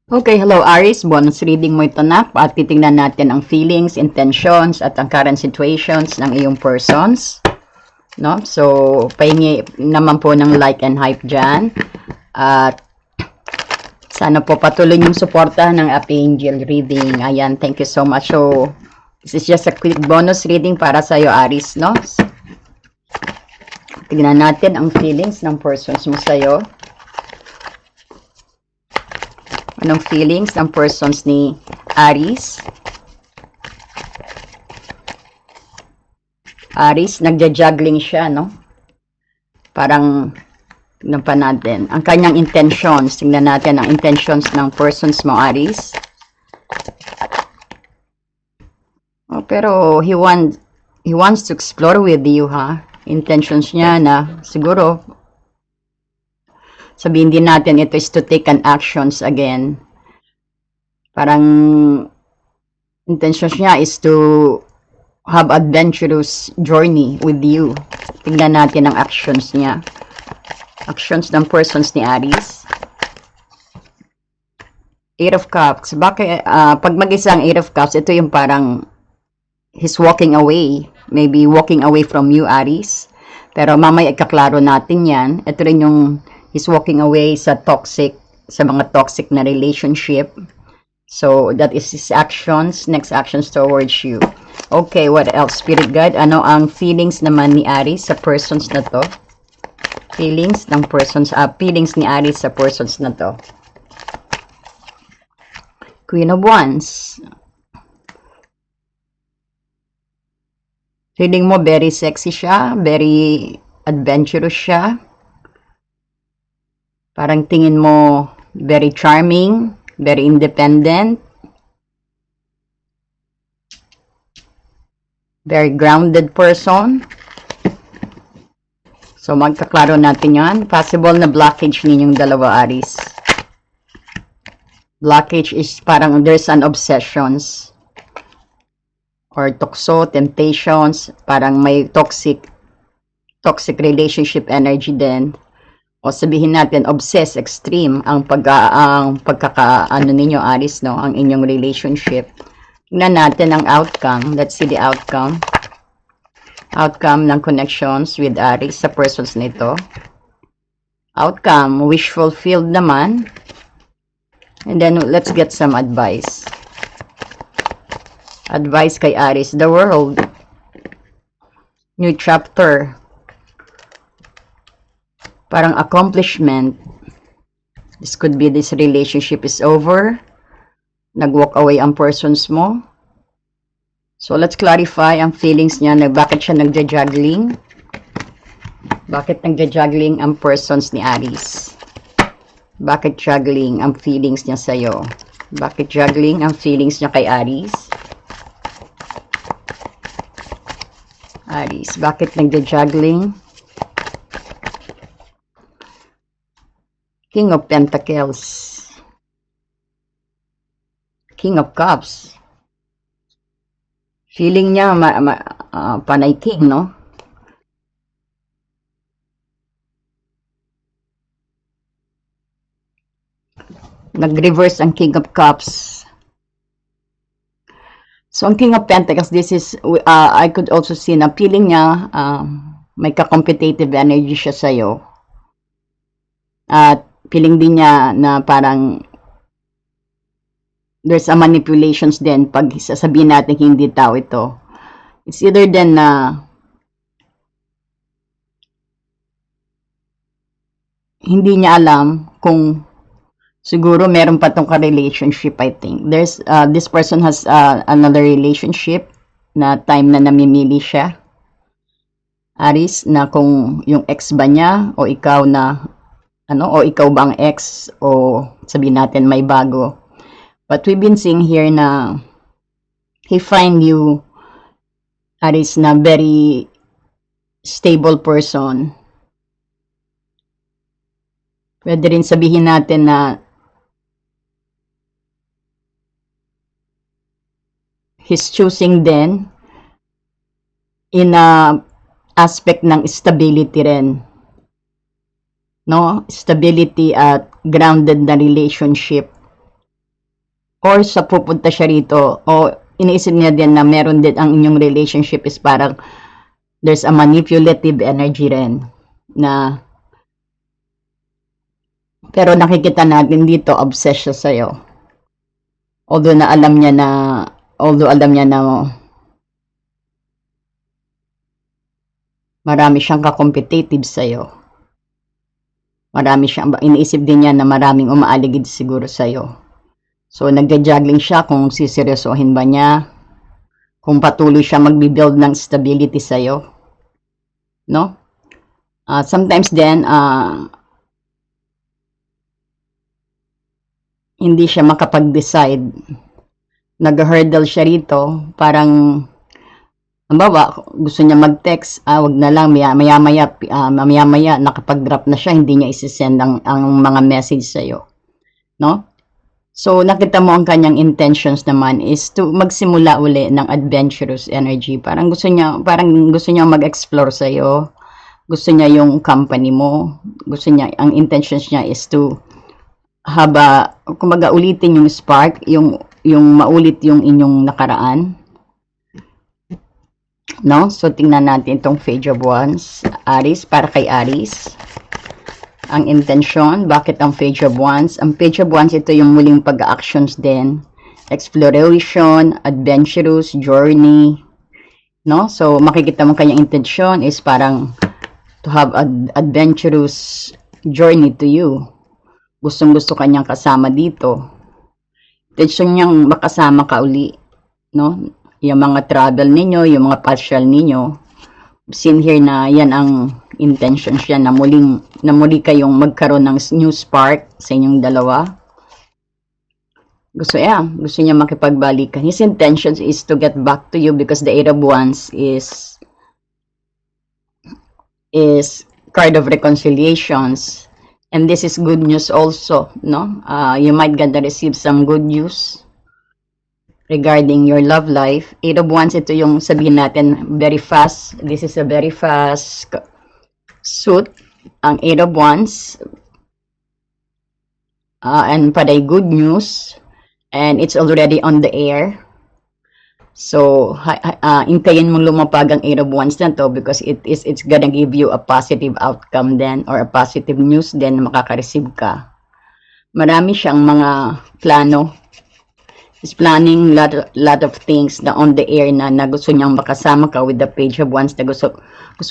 Okay, hello Aries. Bonus reading mo ito na. At titingnan natin ang feelings, intentions, at ang current situations ng iyong persons. No? So, pahingi naman po ng like and hype dyan. At sana po patuloy yung suporta ng Angel reading. Ayan, thank you so much. So, this is just a quick bonus reading para sa iyo Aries, no? Tignan natin ang feelings ng persons mo sa iyo. Anong feelings ng persons ni Aries? Aries, nagja-juggling siya, no? Parang, tignan pa natin. Ang kanyang intentions, tingnan natin ang intentions ng persons mo, Aries. Oh, pero he wants to explore with you, ha? Intentions niya na siguro sabihin din natin ito is to take an actions again. Parang intentions niya is to have adventurous journey with you. Tingnan natin ang actions niya. Actions ng persons ni Aries. Eight of Cups. Bakit, pag mag-isa ang Eight of Cups, ito yung parang he's walking away. Maybe walking away from you, Aries. Pero mamaya ikaklaro natin yan. Ito rin yung he's walking away sa mga toxic na relationship. So, that is his actions, next actions towards you. Okay, what else? Spirit guide, ano ang feelings naman ni Aries sa persons na to? Feelings ng persons, feelings ni Aries sa persons na to. Queen of Wands. Feeling mo very sexy siya, very adventurous siya. Parang tingin mo very charming, very independent, very grounded person. So, magkaklaro natin yan. Possible na blockage ninyong dalawa, Aries. Blockage is parang there's an obsessions or tukso, temptations, parang may toxic relationship energy din. O sabihin natin, obsessed, extreme, ang pagkakaano ninyo, Aries, no? Ang inyong relationship. Tingnan natin ang outcome. Let's see the outcome. Outcome ng connections with Aries sa persons nito. Outcome, wish fulfilled naman. And then, let's get some advice. Advice kay Aries. The world. New chapter. Parang accomplishment. This could be this relationship is over. Nag-walk away ang persons mo. So, let's clarify ang feelings niya na bakit siya nagja-juggling. Bakit nagja-juggling ang persons ni Aries? Bakit juggling ang feelings niya sa'yo? Bakit juggling ang feelings niya kay Aries? Aries, bakit nagja-juggling? King of Pentacles. King of Cups. Feeling niya panay king, no? Nag-reverse ang King of Cups. So, ang King of Pentacles, this is, I could also see na feeling niya, may ka-competitive energy siya sa'yo. At feeling din niya na parang there's a manipulations din pag sasabihin natin hindi tao ito. It's either then na hindi niya alam kung siguro meron pa tong ka-relationship, I think. There's, this person has another relationship na time na namimili siya. Aries, na kung yung ex ba niya o ikaw na o ikaw ba ang ex, o sabihin natin may bago. But we've been seeing here na he find you, Aries, na very stable person. Pwede rin sabihin natin na he's choosing then in a aspect ng stability rin. No? Stability at grounded na relationship. or sa pupunta siya rito, o iniisip niya din na meron din ang inyong relationship is parang there's a manipulative energy rin na pero nakikita natin dito obsessed siya sa'yo. Although alam niya na marami siyang ka-competitive sa'yo. Iniisip din niya na maraming umaaligid siguro sa'yo. So, nagja-juggling siya kung siseryosohin ba niya, kung patuloy siya magbi-build ng stability sa'yo. No? Sometimes then, hindi siya makapag-decide. Nag-hurdle siya rito, parang halimbawa, gusto niya mag-text, wag na lang, maya-maya, nakapag-drop na siya, hindi niya isi-send ang mga message sa'yo. No? So, nakita mo ang kanyang intentions naman is to magsimula uli ng adventurous energy. Parang gusto niya mag-explore sa'yo. Gusto niya yung company mo. Ang intentions niya is to kumaga ulitin yung spark, yung maulit yung inyong nakaraan. No? So, tingnan natin itong Page of Wands. Aries, para kay Aries. Ang intention, bakit ang Page of Wands? Ang Page of Wands, ito yung muling pag-actions din. Exploration, adventurous, journey. No? So, makikita mo kanyang intention is parang to have an adventurous journey to you. Gustong-gusto kanyang kasama dito. Intention niyang makasama ka uli. No? Yung mga travel ninyo, yung mga partial ninyo. Seen here na yan ang intention siya na muli kayong magkaroon ng new spark sa inyong dalawa. Gusto niya makipagbalikan. His intentions is to get back to you because the Eight of Wands is card of reconciliations. And this is good news also, no? You might gonna receive some good news regarding your love life. Eight of Wands, ito yung sabihin natin, very fast. This is a very fast suit, ang Eight of Wands. And paday good news. And it's already on the air. So, intayin mong lumapag ang Eight of Wands na to because it's gonna give you a positive outcome then or a positive news then na makaka-receive ka. Marami siyang mga plano. He's planning lot of things na on the air na gusto niyang makasama ka with the Page of Wands na gusto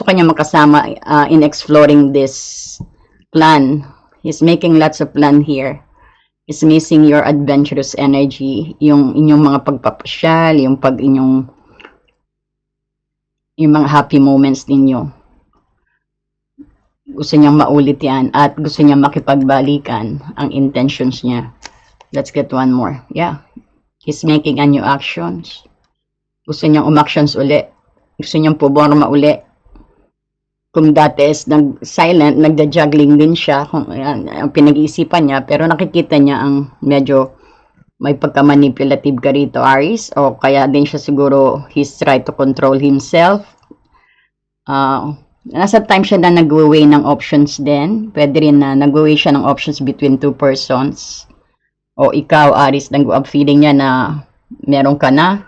kanya makasama in exploring this plan. He's making lots of plan here. Is missing your adventurous energy, yung inyong mga pagpapasyal, yung mga happy moments ninyo. Gusto niyang maulit yan at gusto niyang makipagbalikan ang intentions niya. Let's get one more. Yeah. He's making a new actions. Gusto niyang umactions uli. Gusto niyang puborma uli. Kung dati is silent, nagda-juggling din siya, kung ang pinag-iisipan niya, pero nakikita niya ang medyo may pagka-manipulative ka rito, Aries, o kaya din siya siguro, he's try to control himself. Nasa time siya na nag-weigh ng options din, pwede rin na nag-weigh siya ng options between two persons, o ikaw, Aries, feeling niya na meron ka na,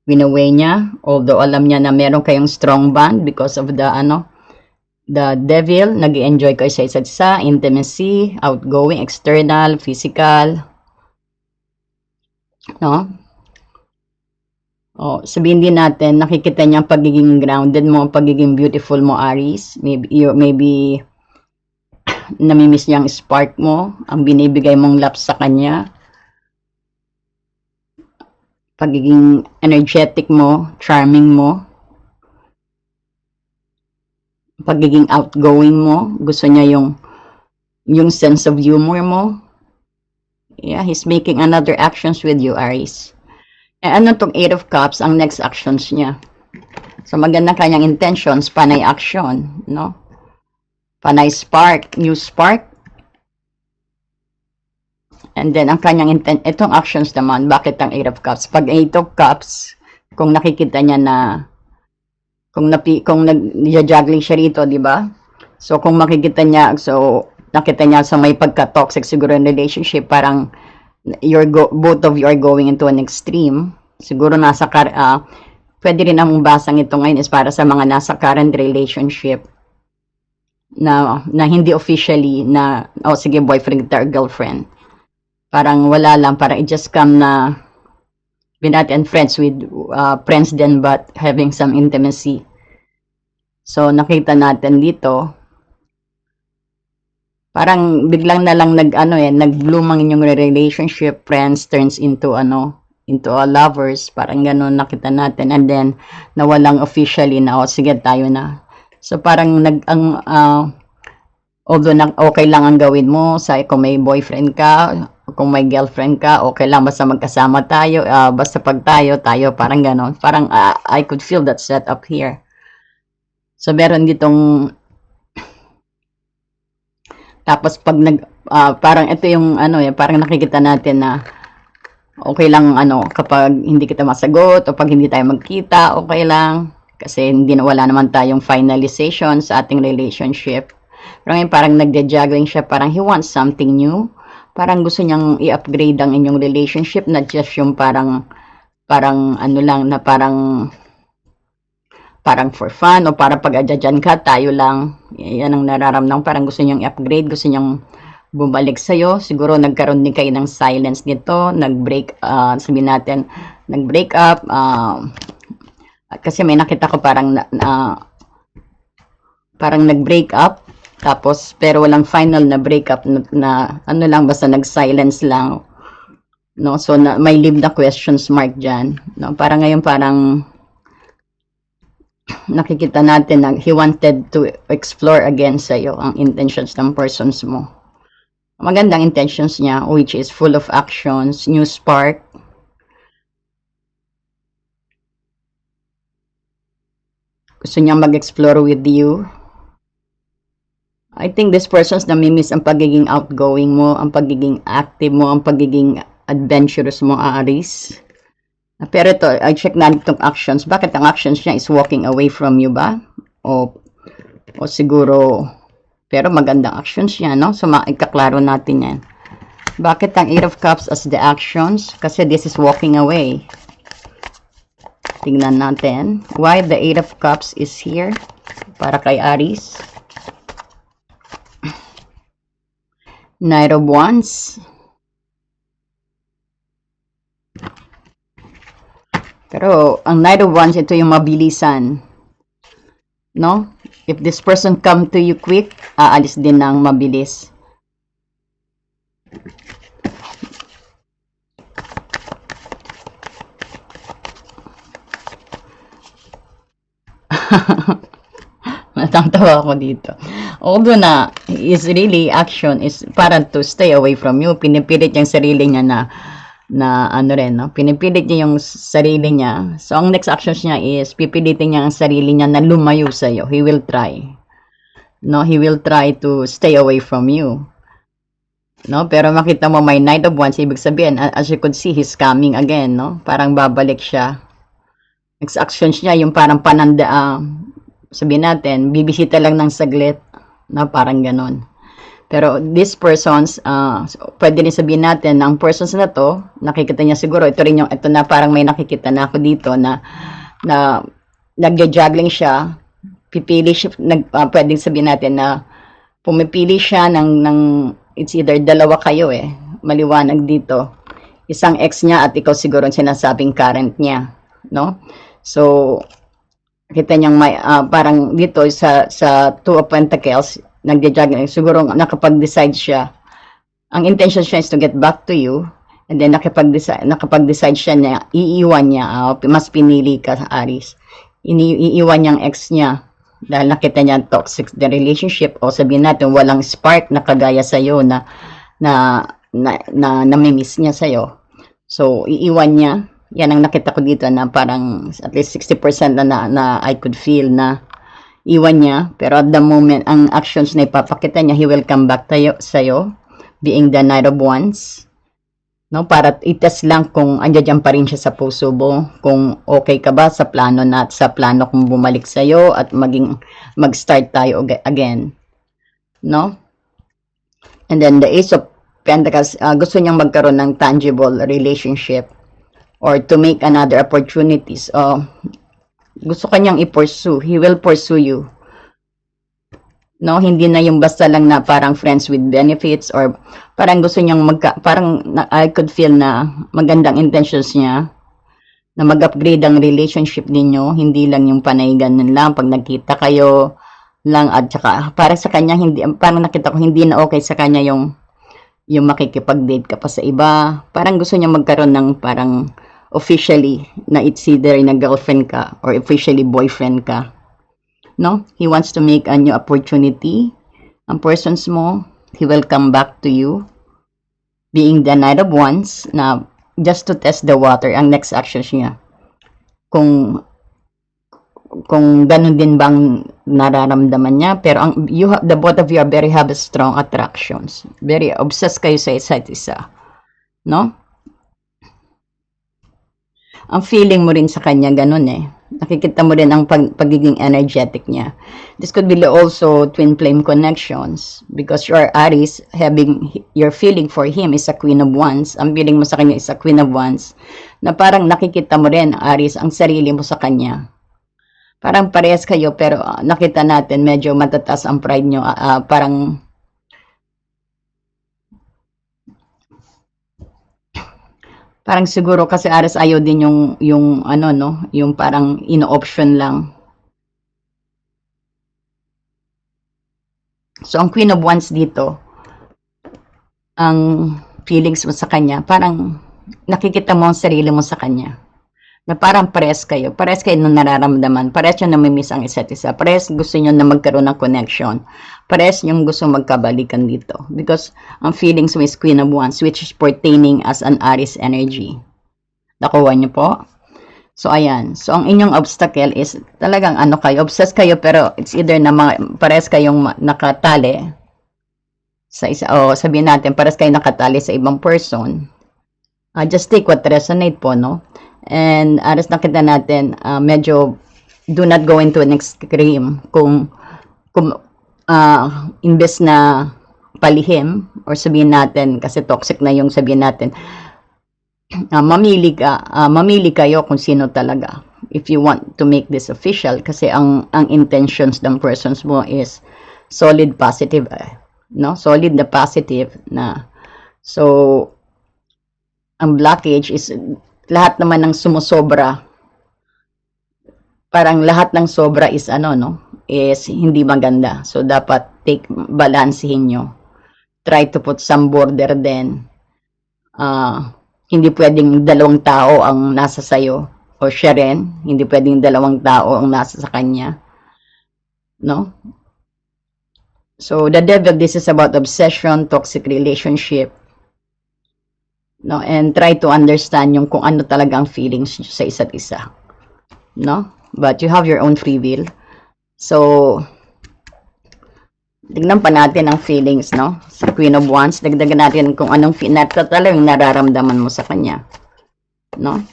win-weigh niya, although alam niya na meron kayong strong bond because of the devil, nag-enjoy kayo sa isa't isa, intimacy, outgoing, external, physical. No? Sabihin din natin, nakikita niya ang pagiging grounded mo, pagiging beautiful mo, Aries. Maybe namimiss niya ang spark mo, ang binibigay mong laps sa kanya. Pagiging energetic mo, charming mo. Pagiging outgoing mo, gusto niya yung sense of humor mo. Yeah, he's making another actions with you, Aries. Ano tong Eight of Cups, ang next actions niya. So maganda kanyang intentions, panay action, no? Panay spark, new spark. And then ang kanyang itong actions naman, bakit ang Eight of Cups? Pag Eight of Cups, kung nakikita niya na kung nag-juggling siya rito, di ba? So, kung makikita niya, nakita niya sa may pagka-toxic siguro in relationship, parang both of you are going into an extreme. Siguro pwede rin ang basang ito ngayon is para sa mga nasa current relationship na hindi officially na, oh sige, boyfriend or girlfriend. Parang wala lang, parang it just come na binati and friends with friends then but having some intimacy. So nakita natin dito, parang biglang na lang nag-bloom ang inyong relationship, friends turns into into a lovers, parang gano'n nakita natin, and then nawalang officially na, oh sige tayo na. So parang although okay lang ang gawin mo, kung may boyfriend ka, kung may girlfriend ka, okay lang, basta magkasama tayo, basta pag tayo, parang gano'n. Parang I could feel that set up here. So meron ditong, tapos pag parang ito yung parang nakikita natin na okay lang kapag hindi kita masagot o pag hindi tayo magkita, okay lang. Kasi wala naman tayong finalization sa ating relationship. Pero ngayon parang nagja-juggling siya, parang he wants something new. Parang gusto niyang i-upgrade ang inyong relationship, not just yung parang lang na parang for fun o para pag adjadyan ka, tayo lang. Yan ang nararamdaman, parang gusto niyang i-upgrade, gusto niyang bumalik sa'yo. Siguro nagkaroon din kayo ng silence nito, sabihin natin, nag-break up, kasi may nakita ko parang parang nag-break up, tapos pero walang final na breakup na lang, basta nag-silence lang, no? So may leave the questions mark dyan, no? Parang ngayon parang nakikita natin na he wanted to explore again sa'yo ang intentions ng persons mo. Magandang intentions niya, which is full of actions, new spark. Gusto niya mag-explore with you. I think this person's namimiss ang pagiging outgoing mo, ang pagiging active mo, ang pagiging adventurous mo, Aries. Pero ito, I check na itong actions. Bakit ang actions niya is walking away from you ba? O siguro, pero magandang actions niya, no? So, ikaklaro natin yan. Bakit ang 8 of Cups as the actions? Kasi this is walking away. Tingnan natin. Why the 8 of Cups is here? Para kay Aries. Knight of Wands. Pero, ang Knight of Wands, ito yung mabilisan. No? If this person come to you quick, aalis din ng mabilis. Natatawa ako dito. Although na, is really action is para to stay away from you. Pinipilit yung sarili niya na pinipilit niya yung sarili niya. So, ang next actions niya is, pipilitin niya ang sarili niya na lumayo sa'yo. He will try. No, he will try to stay away from you. No, pero makita mo may Knight of Wands, ibig sabihin, as you could see, he's coming again, no? Parang babalik siya. Next actions niya, yung parang sabihin natin, bibisita lang ng saglit, no? Parang ganon. Pero this persons, pwede rin sabihin natin, ang persons na to, nakikita niya siguro, ito na parang may nakikita na ako dito na nagja-juggling siya, pipili siya, pwedeng sabihin natin na pumipili siya ng it's either dalawa kayo maliwanag dito. Isang ex niya at ikaw siguro ang sinasabing current niya, no? So, kita niyang may, parang dito sa Two of Pentacles, nagja-juggling, siguro nakapag-decide siya. Ang intention siya is to get back to you, and then nakapag-decide siya na iiwan niya, mas pinili ka, Aries. Iiwan niyang ex niya dahil nakita niya toxic the relationship, o sabihin natin walang spark na kagaya sa'yo na namimiss niya sa'yo. So, iiwan niya. Yan ang nakita ko dito na parang at least 60% na I could feel na iwan niya, pero at the moment, ang actions na ipapakita niya, he will come back sa'yo, being the Knight of Wands, no? Para itas lang kung andyan pa rin siya sa puso mo, kung okay ka ba sa plano kung bumalik sa'yo at mag-start tayo again, no? And then the Ace of Pentacles, gusto niyang magkaroon ng tangible relationship or to make another opportunities. Gusto kanyang i-pursue. He will pursue you. No, hindi na yung basta lang na parang friends with benefits or parang gusto niyang I could feel na magandang intentions niya na mag-upgrade ang relationship ninyo, hindi lang yung panay ganun lang pag nagkita kayo lang at saka para sa kanya hindi parang nakita ko hindi na okay sa kanya yung makikipag-date ka pa sa iba. Parang gusto niya magkaroon ng parang officially na it's either na girlfriend ka or officially boyfriend ka. No? He wants to make a new opportunity. Ang persons mo, he will come back to you. Being the Knight of Wands na just to test the water, ang next action niya. Kung ganun din bang nararamdaman niya, pero the both of you are have strong attractions. Very obsessed kayo sa isa't isa. No? Ang feeling mo rin sa kanya ganun eh. Nakikita mo rin ang pagiging energetic niya. This could be also twin flame connections because your Aries having your feeling for him is a Queen of Wands. Ang feeling mo sa kanya is a Queen of Wands na parang nakikita mo rin Aries ang sarili mo sa kanya. Parang parehas kayo pero nakita natin medyo matataas ang pride nyo. Parang siguro kasi Aries ayaw din yung ano no, yung parang ino-option lang. So ang Queen of Wands dito, ang feelings mo sa kanya, parang nakikita mo ang sarili mo sa kanya. Na parang pares kayo ng nararamdaman, pares yung namimiss ang isa't isa, pares gusto nyo na magkaroon ng connection, pares yung gusto magkabalikan dito. Because ang feelings mo is Queen of Wands, which is pertaining as an Aries energy. Nakuha nyo po? So, ayan. So, ang inyong obstacle is talagang ano kayo, obsessed kayo, pero it's either na pares kayong nakatali sa isa, o sabihin natin, pares kayo nakatali sa ibang person. Just take what resonate po, no? And aras nakita natin, medyo do not go into an extreme. Kung imbes na palihim, or sabihin natin, kasi toxic na yung sabihin natin, mamili kayo kung sino talaga. If you want to make this official, kasi ang intentions ng persons mo is solid positive, no? Solid na positive na. So, ang blockage is lahat naman ng sumusobra. Parang lahat ng sobra is ano, no? Is hindi maganda. So, dapat balansehin nyo. Try to put some border din. Hindi pwedeng dalawang tao ang nasa sayo o siya rin. Hindi pwedeng dalawang tao ang nasa sa kanya. No? So, the devil, this is about obsession, toxic relationship. No? And try to understand yung kung ano talaga ang feelings sa isa't isa. No? But you have your own free will. So, tignan pa natin ang feelings, no? Sa Queen of Wands, dagdagan natin kung anong talagang nararamdaman mo sa kanya. No?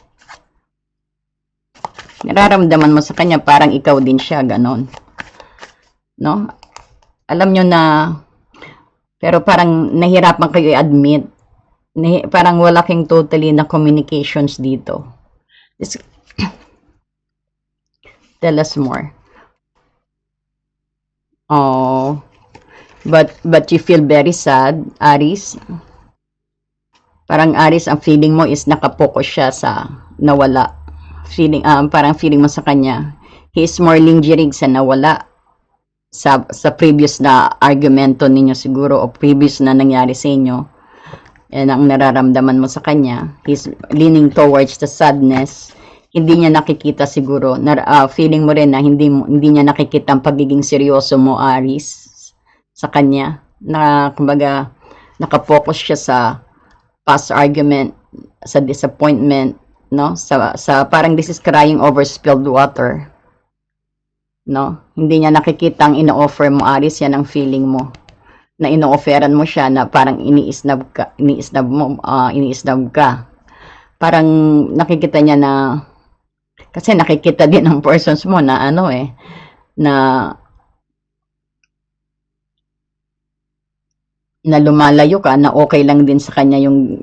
Nararamdaman mo sa kanya parang ikaw din siya, ganon. No? Alam nyo na, pero parang nahirapan kayo i-admit. Parang wala kang totally na communications dito. Tell us more. Oh, but you feel very sad, Aries. Parang Aries, ang feeling mo is nakapokus siya sa nawala. Parang feeling mo sa kanya, he is more lingering sa nawala. Sa previous na argumento ninyo siguro o previous na nangyari sa inyo. And ang nararamdaman mo sa kanya, he's leaning towards the sadness. Hindi niya nakikita siguro, feeling mo rin na hindi niya nakikita ang pagiging seryoso mo, Aries, sa kanya. Na, kumbaga, nakapokus siya sa past argument, sa disappointment, no? Sa parang this is crying over spilled water. No? Hindi niya nakikita ang ino-offer mo, Aries, yan ang feeling mo. Na ino-offeran mo siya na parang iniisnab ka. Parang nakikita niya na, kasi nakikita din ng persons mo na ano na na lumalayo ka, na okay lang din sa kanya yung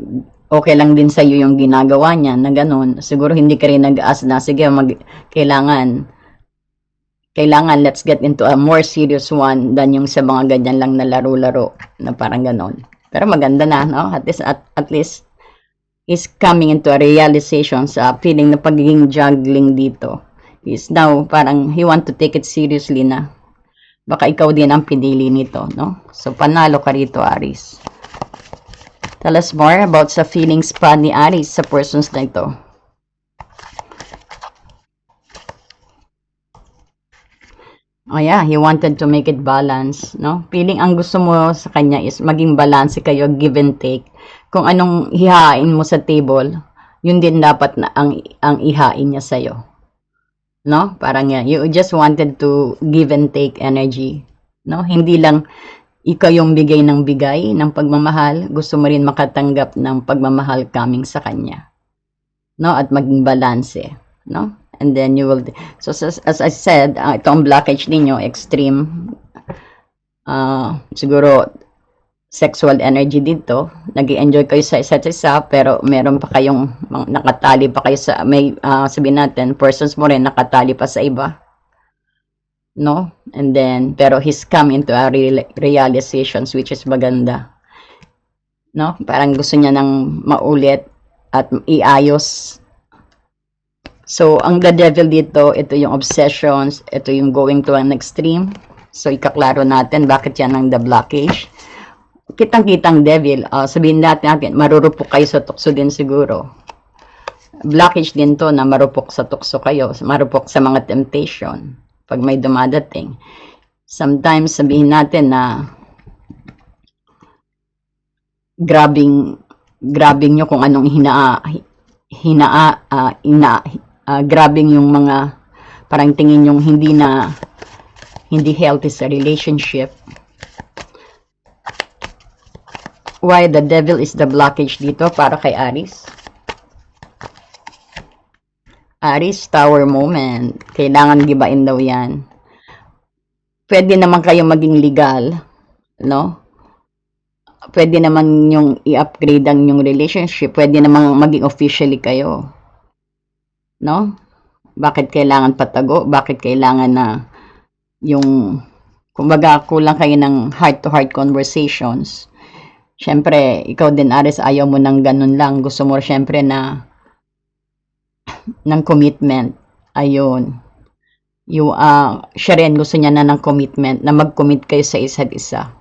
okay lang din sa iyo yung ginagawa niya na gano'n. Siguro hindi ka rin nag-ask na, sige, kailangan, kailangan let's get into a more serious one than yung sa mga ganyan lang na laro-laro na parang gano'n. Pero maganda na, no? At least is coming into a realization sa feeling na pagiging juggling dito. Is now parang he want to take it seriously na. Baka ikaw din ang pinili nito, no? So, panalo ka rito, Aries. Tell us more about sa feelings pa ni Aries sa persons na ito. Oh yeah, he wanted to make it balance, no? Feeling ang gusto mo sa kanya is maging balance kayo, give and take. Kung anong hihain mo sa table, yun din dapat na ang ihain niya sa'yo. No? Parang yan. You just wanted to give and take energy. No? Hindi lang ikaw yung bigay ng pagmamahal. Gusto mo rin makatanggap ng pagmamahal coming sa kanya. No? At maging balance. No? And then you will... So, as I said, itong blockage ninyo, extreme. Siguro, sexual energy dito. Nag-i-enjoy kayo sa isa't isa, pero meron pa kayong nakatali pa kayo sa, sabihin natin, persons mo rin nakatali pa sa iba. No? And then, pero he's come into a realizations which is maganda. No? Parang gusto niya nang maulit at iayos. So, ang the devil dito, ito yung obsessions, ito yung going to an extreme. So, ikaklaro natin bakit yan ang the blockage. Kitang-kitang devil, sabihin natin, marurupok kayo sa tukso din siguro. Blockage din to na marupok sa tukso kayo, marupok sa mga temptation pag may dumadating. Sometimes sabihin natin na grabbing nyo kung anong grabbing yung mga parang tingin yung hindi healthy sa relationship. Why the devil is the blockage dito para kay Aries? Aries, tower moment. Kailangan gibain daw yan. Pwede naman kayo maging legal, no? Pwede naman yung i-upgrade ang yung relationship. Pwede naman maging officially kayo. No? Bakit kailangan patago? Bakit kailangan na yung, kumbaga, kulang kayo ng heart-to-heart conversations? Siyempre, ikaw din, Aries, ayaw mo ng ganun lang. Gusto mo, siyempre, ng commitment. Ayun. Siya rin, gusto niya na ng commitment, na mag-commit kayo sa isa't isa.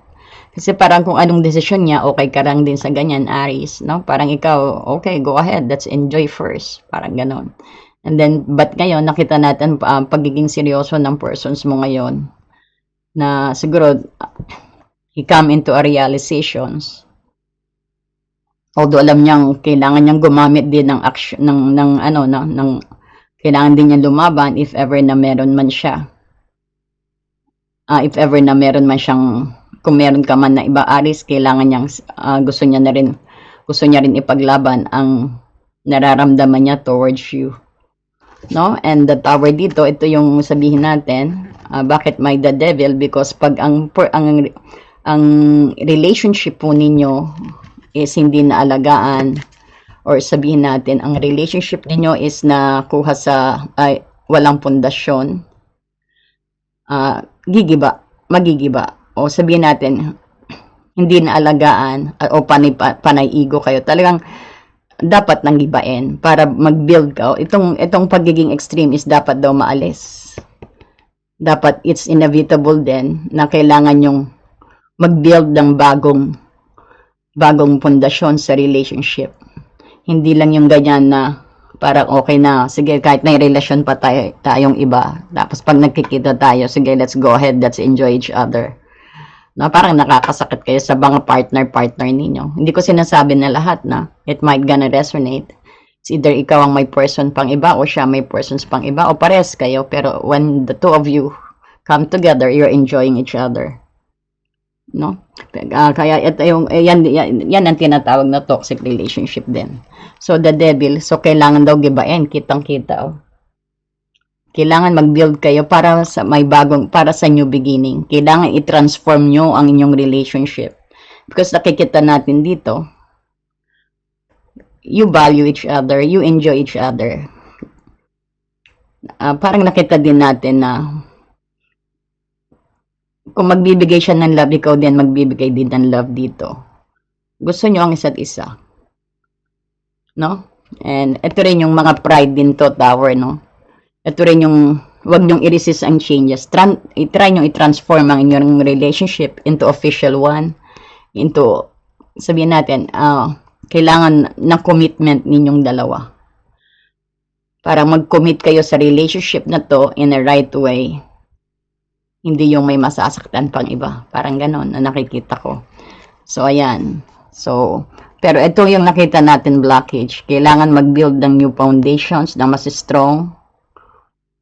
Kasi parang kung anong desisyon niya, okay ka lang din sa ganyan, Aries. No? Parang ikaw, okay, go ahead. Let's enjoy first. Parang ganun. And then, but ngayon, nakita natin pagiging seryoso ng persons mo ngayon. Na siguro, he come into a realizations. Although alam niyang kailangan niyang gumamit din ng action kailangan din niya lumaban if ever na meron man siya. If ever na meron man siyang, kung meron ka man na iba, Aries, kailangan niyang gusto niya rin ipaglaban ang nararamdaman niya towards you. No? And the tower dito, ito yung sabihin natin, bakit may the devil? Because pag ang relationship po ninyo is hindi naalagaan, or sabihin natin, ang relationship ninyo is nakuha sa walang pundasyon, magigiba. O sabihin natin, hindi naalagaan, o panay ego kayo. Talagang dapat nang gibain para mag-build ka. Itong pagiging extreme is dapat daw maalis. Dapat it's inevitable din na kailangan yung mag-build ng bagong pundasyon sa relationship. Hindi lang yung ganyan na parang okay na, sige, kahit may relasyon pa tayong iba. Tapos pag nagkikita tayo, sige, let's go ahead, let's enjoy each other. No, parang nakakasakit kayo sa mga partner ninyo. Hindi ko sinasabi na lahat na it might gonna resonate. It's either ikaw ang may person pang iba o siya may persons pang iba o pares kayo. Pero when the two of you come together, you're enjoying each other. No? Kaya ito yung yan ang tinatawag na toxic relationship din. So the devil, so kailangan daw gibain, kitang-kita. Kailangan mag-build kayo para sa new beginning. Kailangan i-transform nyo ang inyong relationship. Because nakikita natin dito, you value each other, you enjoy each other. Parang nakita din natin na kung magbibigay siya ng love, ikaw din magbibigay din ng love dito. Gusto nyo ang isa't isa. No? And ito rin yung mga pride din to, Tower, no? Ito rin yung wag nyong i-resist ang changes. I-try nyo i-transform ang inyong relationship into official one. Into, sabihin natin, kailangan ng commitment ninyong dalawa. Para mag-commit kayo sa relationship na to in a right way. Hindi yung may masasaktan pang iba. Parang ganon na nakikita ko. So, ayan. So, pero ito yung nakita natin blockage. Kailangan mag-build ng new foundations na mas strong.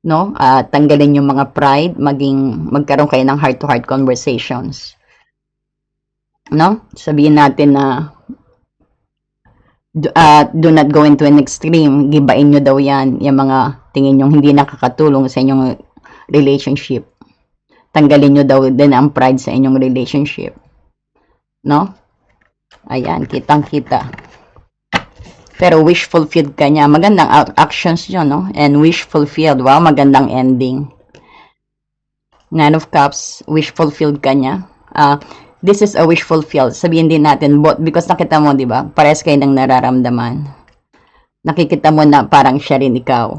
No? Tanggalin yung mga pride. Magkaroon kayo ng heart-to-heart conversations. No? Sabihin natin na do not go into an extreme. Gibain nyo daw yan. Yung mga tingin nyo hindi nakakatulong sa inyong relationship. Tanggalin nyo daw din ang pride sa inyong relationship. No? Ayan, kitang-kita. Pero wish fulfilled ka niya. Magandang actions yun, no? And wish fulfilled. Wow, magandang ending. Nine of Cups, wish fulfilled ka niya. This is a wish fulfilled. Sabihin din natin, because nakita mo, di ba? Parehas kayo ng nararamdaman. Nakikita mo na parang siya rin ikaw.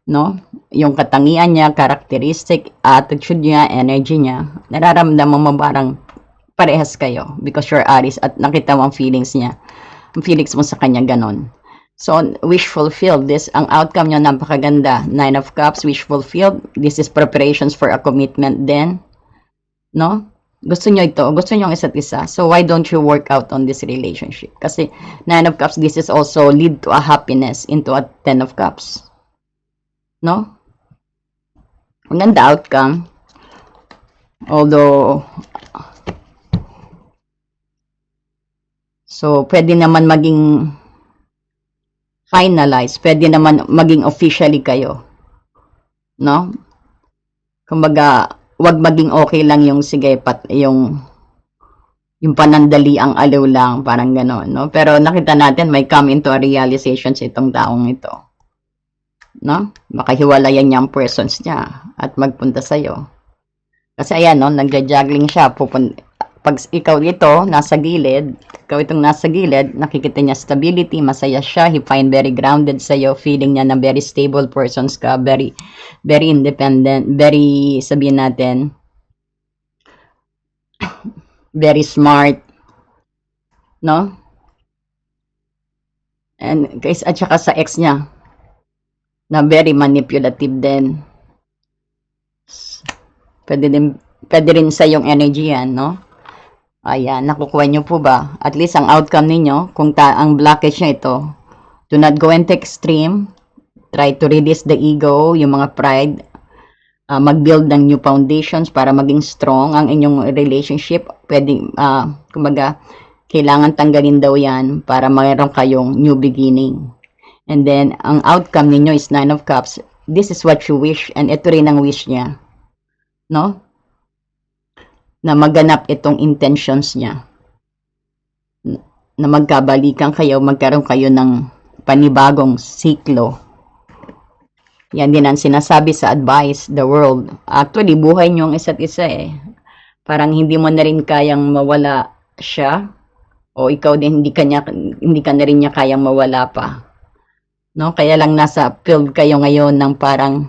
No? Yung katangian niya, characteristic, attitude niya, energy niya, nararamdaman mo parang parehas kayo because you're Aries at nakita mo ang feelings niya. Ang feelings mo sa kanya ganon. So, wish fulfilled. This, ang outcome niya napakaganda. Nine of Cups, wish fulfilled. This is preparations for a commitment then. No? Gusto niyo ito. Gusto niyo ang isa't isa. So, why don't you work out on this relationship? Kasi, Nine of Cups, this is also lead to a happiness into a Ten of Cups. No? Maganda outcome. Although, so, pwede naman maging finalized. Pwede naman maging officially kayo. No? Kumbaga, wag maging okay lang yung sige, yung panandali ang aliw lang, parang gano'n, no? Pero nakita natin, may come into a realization sa itong taong ito. No? Baka hiwalayan niya ang persons niya at magpunta sa'yo. Kasi ayan, no? Nagja-juggling siya. Pag ikaw ito, nasa gilid, nakikita niya stability, masaya siya, he find very grounded sa'yo, feeling niya na very stable persons ka, very, very independent, very, sabihin natin, very smart, no? And, at saka sa ex niya, na very manipulative din. Pwede rin sa yung energy yan, no? Ayan, nakukuha nyo po ba? At least ang outcome ninyo, kung ang blockage nyo ito, do not go into extreme, try to release the ego, yung mga pride, mag-build ng new foundations para maging strong ang inyong relationship. Pwedeng, kumbaga, kailangan tanggalin daw yan para mayroon kayong new beginning. And then, ang outcome ninyo is Nine of Cups. This is what you wish, and ito rin ang wish niya. No? Na maganap itong intentions niya. Na magkabalikan kayo, magkaroon kayo ng panibagong siklo. Yan din ang sinasabi sa advice, the world. Actually, buhay niyo ang isa't isa eh. Parang hindi mo na rin kayang mawala siya, o ikaw din hindi ka na rin niya kayang mawala pa. No, kaya lang nasa field kayo ngayon ng parang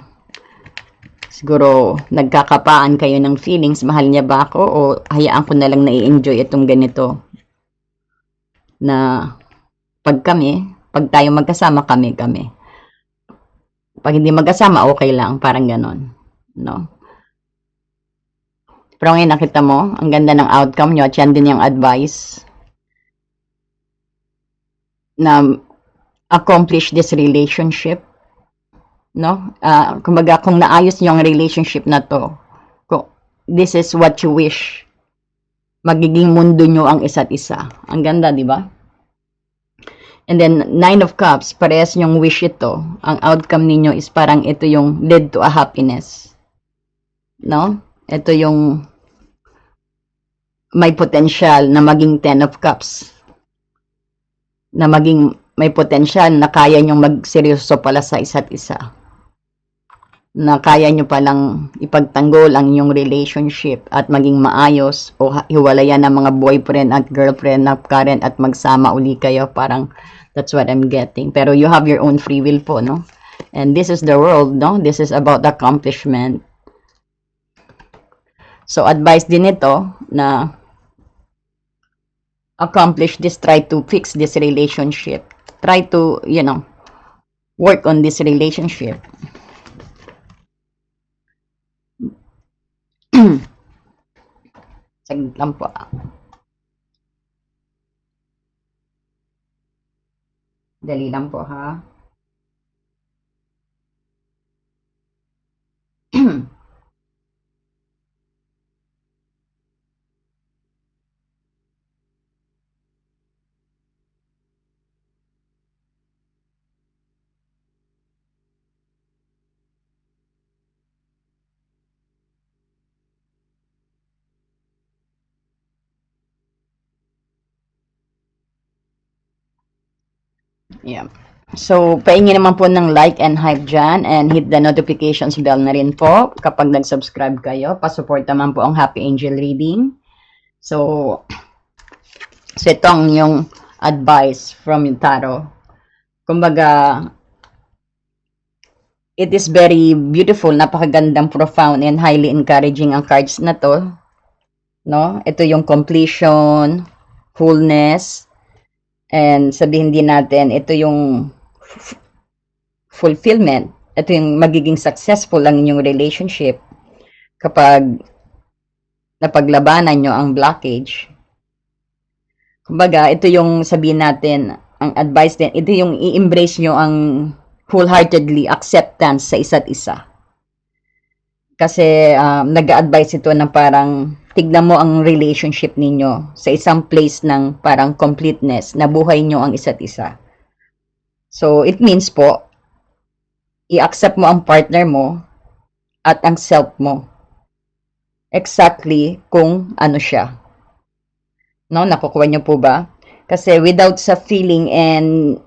siguro nagkakapaan kayo ng feelings, mahal niya ba ako o hayaan ko na lang na-i-enjoy itong ganito. Na pag tayo magkasama kami. Pag hindi magkasama, okay lang, parang ganon. No? Pero ngayon nakita mo, ang ganda ng outcome nyo at yan din yung advice na accomplish this relationship, no? Kumbaga, kung naayos niyo ang relationship na to, this is what you wish, magiging mundo nyo ang isa't isa. Ang ganda, di ba? And then, Nine of Cups, parehas yung wish ito. Ang outcome ninyo is parang ito yung lead to a happiness. No? Ito yung may potential na maging Ten of Cups. Na maging may potential na kaya nyong magseryoso pala sa isa't isa. Na kaya nyo palang ipagtanggol ang inyong relationship at maging maayos o hiwalayan ng mga boyfriend at girlfriend na current at magsama uli kayo. Parang that's what I'm getting. Pero you have your own free will po, no? And this is the world, no? This is about accomplishment. So, advice din ito na accomplish this, try to fix this relationship. Try to, work on this relationship. Saglit lang po. Dali lang po, ha? Yeah. So, paingin naman po ng like and hype dyan and hit the notifications bell na rin po kapag nag-subscribe kayo. Pasupport naman po ang Happy Angel Reading. So ito ang yung advice from yung tarot. Kumbaga, it is very beautiful, napakagandang, profound, and highly encouraging ang cards na to. No? Ito yung completion, wholeness, and sabihin din natin, ito yung fulfillment. Ito yung magiging successful ang inyong relationship kapag napaglabanan nyo ang blockage. Kumbaga, ito yung sabihin natin, ang advice din, ito yung i-embrace nyo ang wholeheartedly acceptance sa isa't isa. Kasi nag-a-advise ito na parang tignan mo ang relationship ninyo sa isang place ng parang completeness, na buhay nyo ang isa't isa. So, it means po, i-accept mo ang partner mo at ang self mo. Exactly kung ano siya. No, nakukuha nyo po ba? Kasi without sa feeling and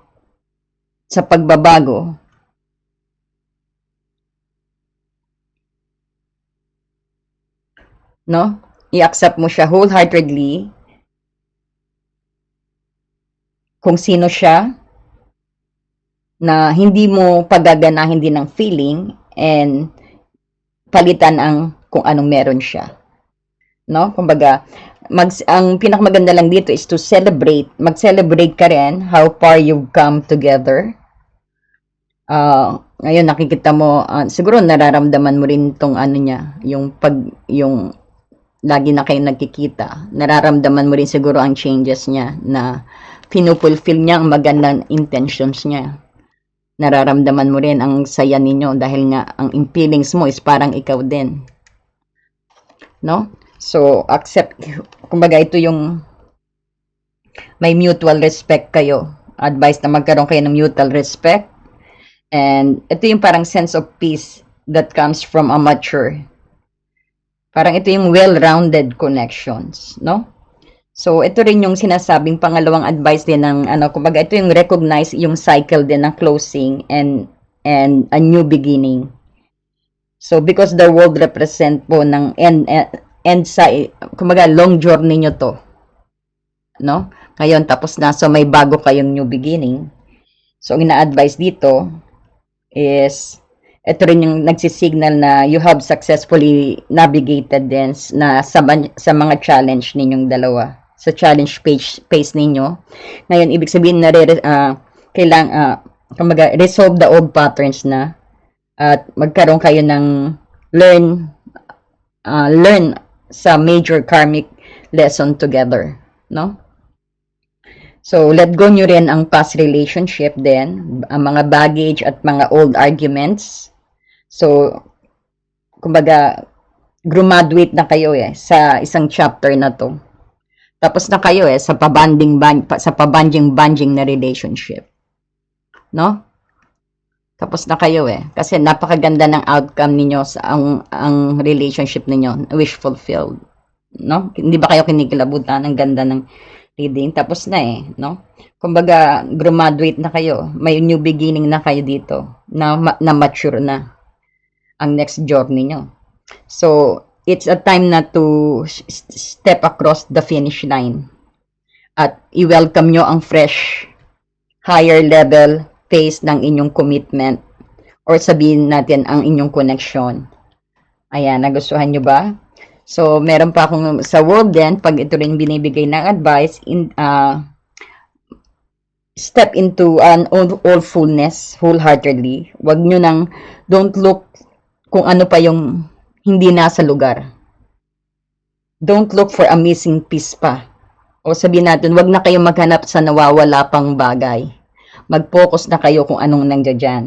sa pagbabago, no? I-accept mo siya wholeheartedly kung sino siya, na hindi mo pagaganahin din ng feeling and palitan ang kung anong meron siya. No? Kumbaga, ang pinakamaganda lang dito is to celebrate. Mag-celebrate ka rin how far you've come together. Ngayon nakikita mo, siguro nararamdaman mo rin tong ano niya, yung lagi na kayo nagkikita. Nararamdaman mo rin siguro ang changes niya, na pinupulfill niya ang magandang intentions niya. Nararamdaman mo rin ang saya ninyo dahil nga ang feelings mo is parang ikaw din. No? So, accept, kumbaga ito yung may mutual respect kayo. Advice na magkaroon kayo ng mutual respect. And ito yung parang sense of peace that comes from a mature. Parang ito yung well-rounded connections, no? So, ito rin yung sinasabing pangalawang advice din ng, kumbaga ito yung recognize yung cycle din ng closing and a new beginning. So, because the world represent po ng end sa, kumbaga long journey nyo to. No? Ngayon, tapos na, so may bago kayong new beginning. So, ang ina-advise dito is, ito rin yung nagsisignal na you have successfully navigated din na sa mga challenge ninyong dalawa. Sa challenge phase ninyo. Ngayon, ibig sabihin na kumbaga, resolve the old patterns na at magkaroon kayo ng learn sa major karmic lesson together. No? So, let go nyo rin ang past relationship din, ang mga baggage at mga old arguments. So, kumbaga, graduate na kayo sa isang chapter na to. Tapos na kayo sa pabanding na relationship. No? Tapos na kayo kasi napakaganda ng outcome ninyo sa ang relationship ninyo, wish fulfilled. no? Hindi ba kayo kinikilabutan? Ang ganda ng reading. Tapos na eh, no? Kumbaga, graduate na kayo. May new beginning na kayo dito. Na mature na ang next journey nyo. So, it's a time na to step across the finish line. At i-welcome nyo ang fresh, higher level phase ng inyong commitment. Or sabihin natin ang inyong connection. Ayan, nagustuhan nyo ba? So, meron pa akong sa world din, pag ito rin binibigay ng advice, step into an all fullness, wholeheartedly. Huwag nyo nang, don't look kung ano pa yung hindi nasa lugar. Don't look for a missing piece pa. O sabihin natin, wag na kayo maghanap sa nawawala pang bagay. Mag-focus na kayo kung anong nandiyan dyan.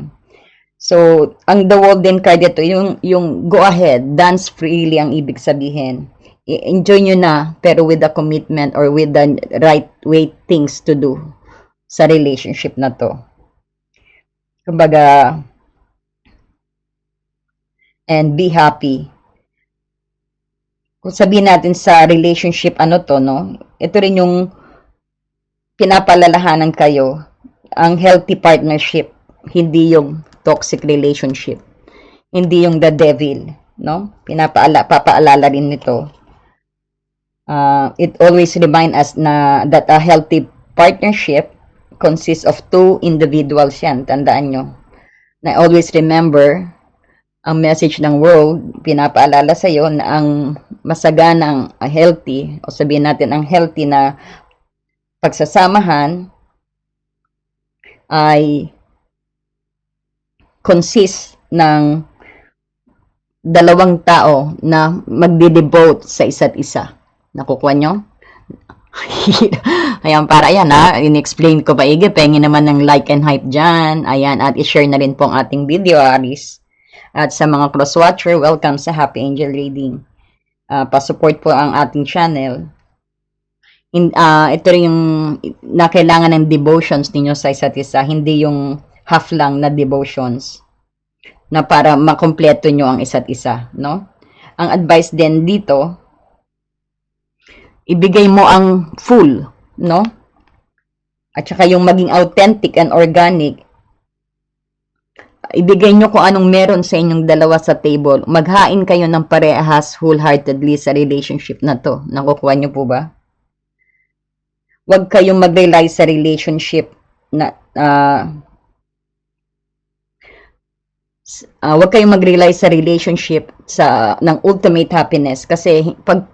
So, ang the world din card ito, yung go ahead, dance freely ang ibig sabihin. Enjoy nyo na, pero with the commitment or with the right way things to do sa relationship na to. Kumbaga, and be happy. Kung sabihin natin sa relationship, ano to, no? Ito rin yung pinapalalahanan kayo, ang healthy partnership, hindi yung toxic relationship. Hindi yung the devil, no? Papaalala rin nito. It always remind us na that a healthy partnership consists of two individuals yan. Tandaan nyo. Na always remember, ang message ng world, pinapaalala sa'yo na ang masaganang healthy, o sabihin natin ang healthy na pagsasamahan ay consist ng dalawang tao na magde-devote sa isa't isa. Nakukuha nyo? Ayan, para yan ha. In-explain ko pa pengi naman ng like and hype dyan. Ayan, at i-share na rin po ang ating video, Aris. At sa mga cross-watcher, welcome sa Happy Angel Reading. Pa-support po ang ating channel. Ito rin yung na kailangan ng devotions ninyo sa isa't isa. Hindi yung half lang na devotions na para makompleto nyo ang isa't isa, no? Ang advice din dito, ibigay mo ang full, no? At saka yung maging authentic and organic, ibigay nyo kung anong meron sa inyong dalawa sa table. Maghain kayo ng parehas wholeheartedly sa relationship na to. Nakukuha nyo po ba? Huwag kayong mag-rely sa relationship na huwag kayong mag-rely sa relationship ng ultimate happiness kasi pag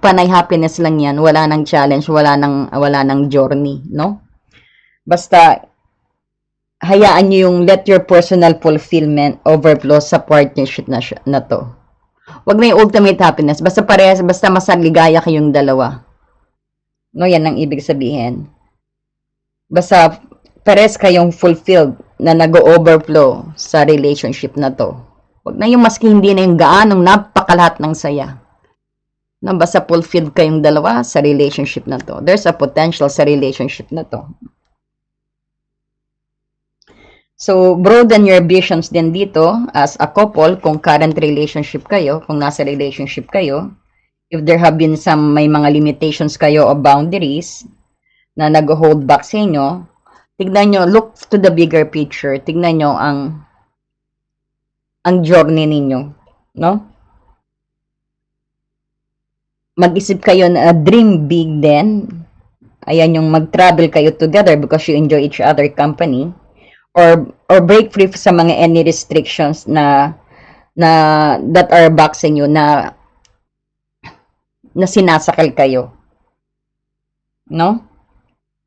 panay happiness lang yan, wala nang challenge, wala nang journey, no? Basta hayaan niyo yung let your personal fulfillment overflow sa partnership na to. Huwag na yung ultimate happiness, basta parehas, basta masaligaya kayong dalawa. No, yan ang ibig sabihin. Basta parehas kayong fulfilled na nag-overflow sa relationship na to. Huwag na yung maski hindi na yung gaanong napakalahat ng saya. Na basta fulfilled kayong dalawa sa relationship na to. There's a potential sa relationship na to. So, broaden your visions din dito as a couple, kung current relationship kayo, kung nasa relationship kayo, if there have been may mga limitations kayo o boundaries na nag-hold back sa inyo, tignan nyo, look to the bigger picture. Tignan nyo ang journey ninyo, no? Mag-isip kayo na dream big then. Ayan yung mag-travel kayo together because you enjoy each other company. Or break free sa mga any restrictions na that are boxing you na sinasakal kayo. No?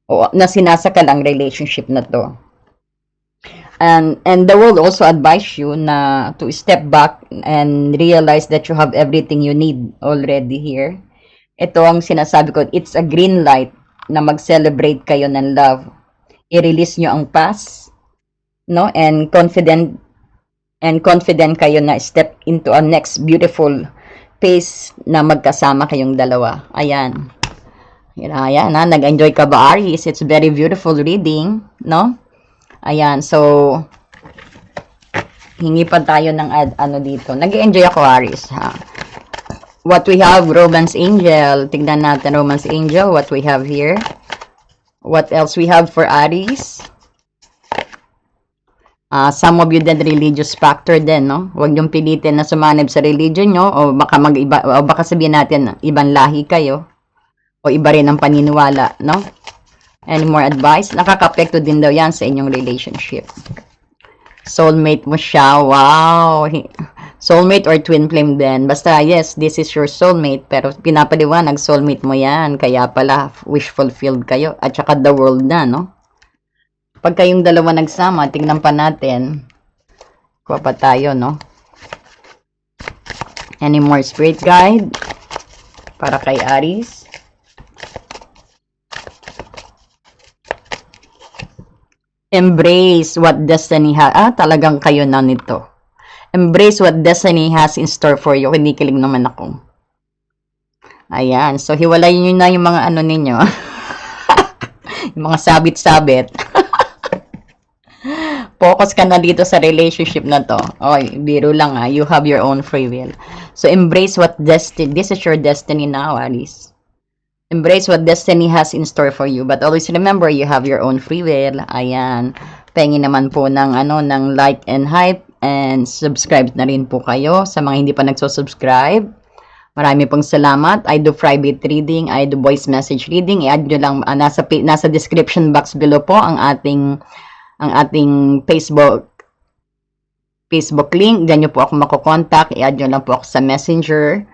O na sinasakal ang relationship na to. And the world also advise you na to step back and realize that you have everything you need already here. Ito ang sinasabi ko, it's a green light na mag-celebrate kayo ng love. I-release nyo ang past, no? And confident kayo na step into a next beautiful phase na magkasama kayong dalawa. Ayan. Ayan, nag-enjoy ka ba, Aries? It's very beautiful reading, no? Ayan, so hingi pa tayo ng ano dito. Nag-enjoy ako, Aries, ha? What we have, Romance Angel. Tignan natin, Romance Angel, what we have here. What else we have for Aries? Some of you din religious factor din, no? Huwag niyong pilitin na sumanib sa religion nyo o baka mag-iba, o baka sabihin natin ibang lahi kayo o iba rin ang paniniwala, no? Any more advice? Nakaka-apekto din daw yan sa inyong relationship. Soulmate mo siya. Wow! Soulmate or twin flame din. Basta, yes, this is your soulmate. Pero pinapaliwanag, soulmate mo yan. Kaya pala, wish fulfilled kayo. At saka the world na, no? Pag kayong dalawa nagsama, tingnan pa natin. Kuha pa tayo, no? Any more spirit guide? Para kay Aries? Embrace what destiny has. Talagang kayo na nito. Embrace what destiny has in store for you. Kinikilig naman ako. Ayan. So, hiwalayin nyo na yung mga ano ninyo. Yung mga sabit-sabit. Focus ka na dito sa relationship na to. Oy, biro lang you have your own free will. So, embrace what destiny, this is your destiny now, Aries. Embrace what destiny has in store for you. But always remember, you have your own free will. Ayan. Pengi naman po ng, ng like and hype. And subscribe na rin po kayo sa mga hindi pa nagsusubscribe. Marami pong salamat. I do private reading, I do voice message reading. I-add nyo lang, nasa description box below po ang ating Facebook link. Diyan nyo po ako makokontak. I-add nyo lang po ako sa Messenger.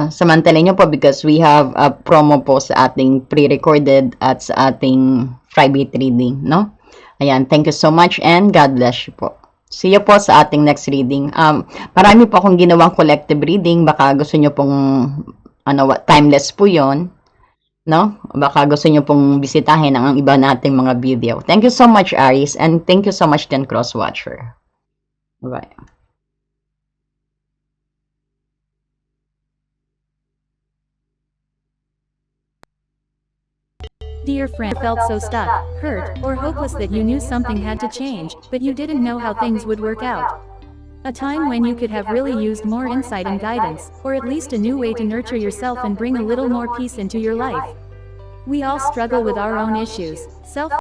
Samantalin nyo po because we have a promo po sa ating pre-recorded at sa ating private reading, no? Ayan, thank you so much and God bless you po. See you po sa ating next reading. Marami po akong ginawang collective reading. Baka gusto nyo pong, timeless po yon, no? Baka gusto nyo pong bisitahin ang iba nating mga video. Thank you so much, Aries. And thank you so much din, Crosswatcher. Bye. Dear friend, felt so stuck, hurt, or hopeless that you knew something had to change, but you didn't know how things would work out. A time when you could have really used more insight and guidance, or at least a new way to nurture yourself and bring a little more peace into your life. We all struggle with our own issues, self